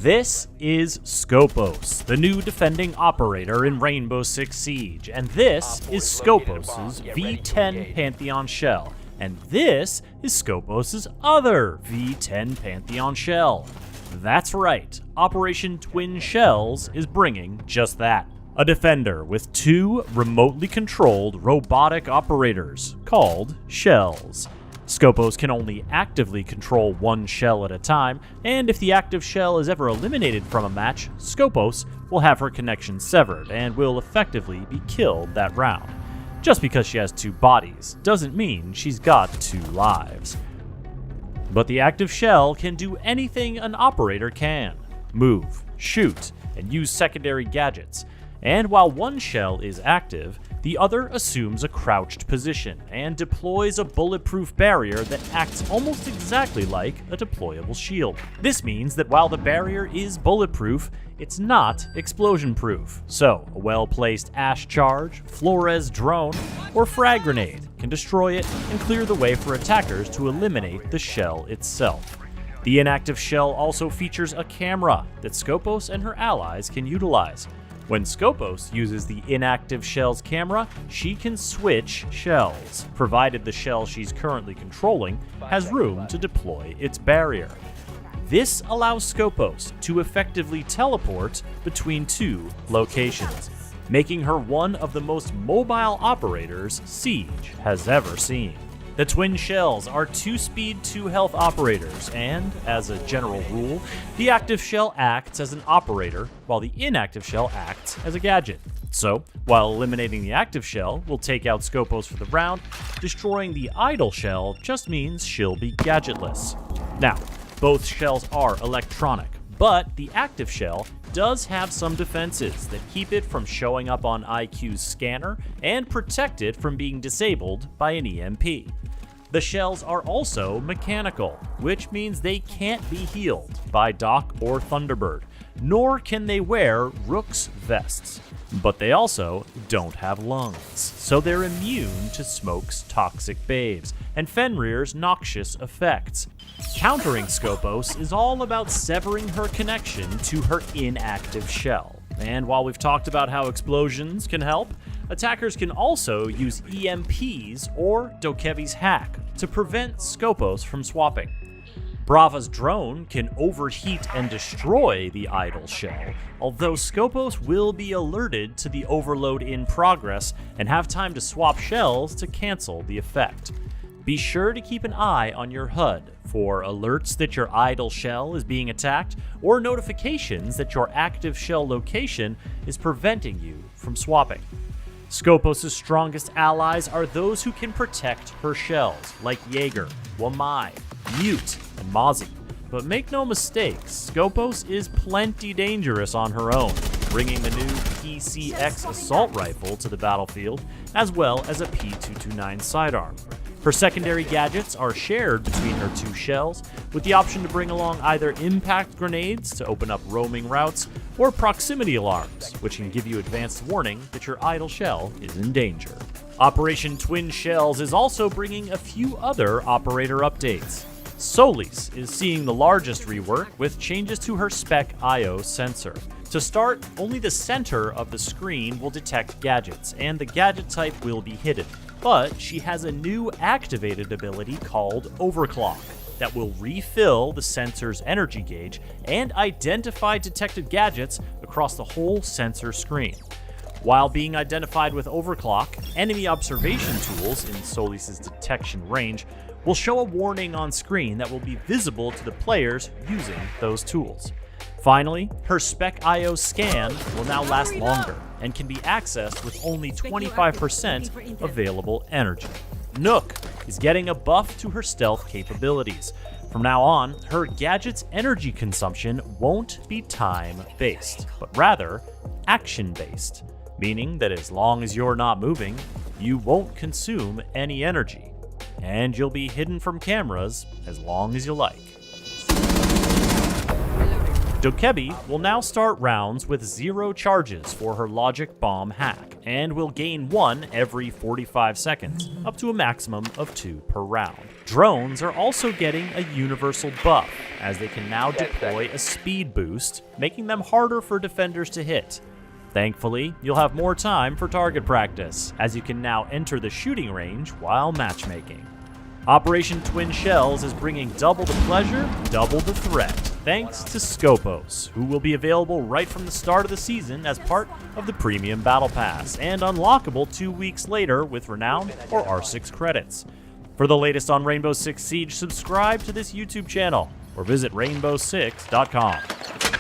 This is Skopós, the new defending operator in Rainbow Six Siege, and this is Skopós' V10 Pantheon shell, and this is Skopós' other V10 Pantheon shell. That's right, Operation Twin Shells is bringing just that. A defender with two remotely controlled robotic operators called shells. Skopós can only actively control one shell at a time, and if the active shell is ever eliminated from a match, Skopós will have her connection severed and will effectively be killed that round. Just because she has two bodies doesn't mean she's got two lives. But the active shell can do anything an operator can: move, shoot, and use secondary gadgets. And while one shell is active, the other assumes a crouched position and deploys a bulletproof barrier that acts almost exactly like a deployable shield. This means that while the barrier is bulletproof, it's not explosion-proof. So, a well-placed ash charge, Flores drone, or frag grenade can destroy it and clear the way for attackers to eliminate the shell itself. The inactive shell also features a camera that Skopós and her allies can utilize. When Skopós uses the inactive shell's camera, she can switch shells, provided the shell she's currently controlling has room to deploy its barrier. This allows Skopós to effectively teleport between two locations, making her one of the most mobile operators Siege has ever seen. The twin shells are 2-speed, 2-health operators, and, as a general rule, the active shell acts as an operator, while the inactive shell acts as a gadget. So, while eliminating the active shell will take out Skopós for the round, destroying the idle shell just means she'll be gadgetless. Now, both shells are electronic, but the active shell does have some defenses that keep it from showing up on IQ's scanner and protect it from being disabled by an EMP. The shells are also mechanical, which means they can't be healed by Doc or Thunderbird, nor can they wear Rook's vests. But they also don't have lungs, so they're immune to Smoke's toxic babes and Fenrir's noxious effects. Countering Skopós is all about severing her connection to her inactive shell. And while we've talked about how explosions can help, attackers can also use EMPs or Dokkaebi's hack to prevent Skopós from swapping. Brava's drone can overheat and destroy the idle shell, although Skopós will be alerted to the overload in progress and have time to swap shells to cancel the effect. Be sure to keep an eye on your HUD for alerts that your idle shell is being attacked or notifications that your active shell location is preventing you from swapping. Skopós' strongest allies are those who can protect her shells, like Jaeger, Wamai, Mute, and Mozzie. But make no mistakes, Skopós is plenty dangerous on her own, bringing the new PCX assault rifle to the battlefield, as well as a P229 sidearm. Her secondary gadgets are shared between her two shells, with the option to bring along either impact grenades to open up roaming routes, or proximity alarms, which can give you advanced warning that your idle shell is in danger. Operation Twin Shells is also bringing a few other operator updates. Solis is seeing the largest rework with changes to her Spec IO sensor. To start, only the center of the screen will detect gadgets, and the gadget type will be hidden. But she has a new activated ability called Overclock that will refill the sensor's energy gauge and identify detected gadgets across the whole sensor screen. While being identified with Overclock, enemy observation tools in Solis' detection range will show a warning on screen that will be visible to the players using those tools. Finally, her Spec IO scan will now last longer and can be accessed with only 25% available energy. Nøkk is getting a buff to her stealth capabilities. From now on, her gadget's energy consumption won't be time-based, but rather action-based, meaning that as long as you're not moving, you won't consume any energy, and you'll be hidden from cameras as long as you like. Dokkaebi will now start rounds with 0 charges for her logic bomb hack, and will gain 1 every 45 seconds, up to a maximum of 2 per round. Drones are also getting a universal buff, as they can now deploy a speed boost, making them harder for defenders to hit. Thankfully, you'll have more time for target practice, as you can now enter the shooting range while matchmaking. Operation Twin Shells is bringing double the pleasure, double the threat, thanks to Skopós, who will be available right from the start of the season as part of the Premium Battle Pass, and unlockable 2 weeks later with Renown or R6 credits. For the latest on Rainbow Six Siege, subscribe to this YouTube channel, or visit rainbow6.com.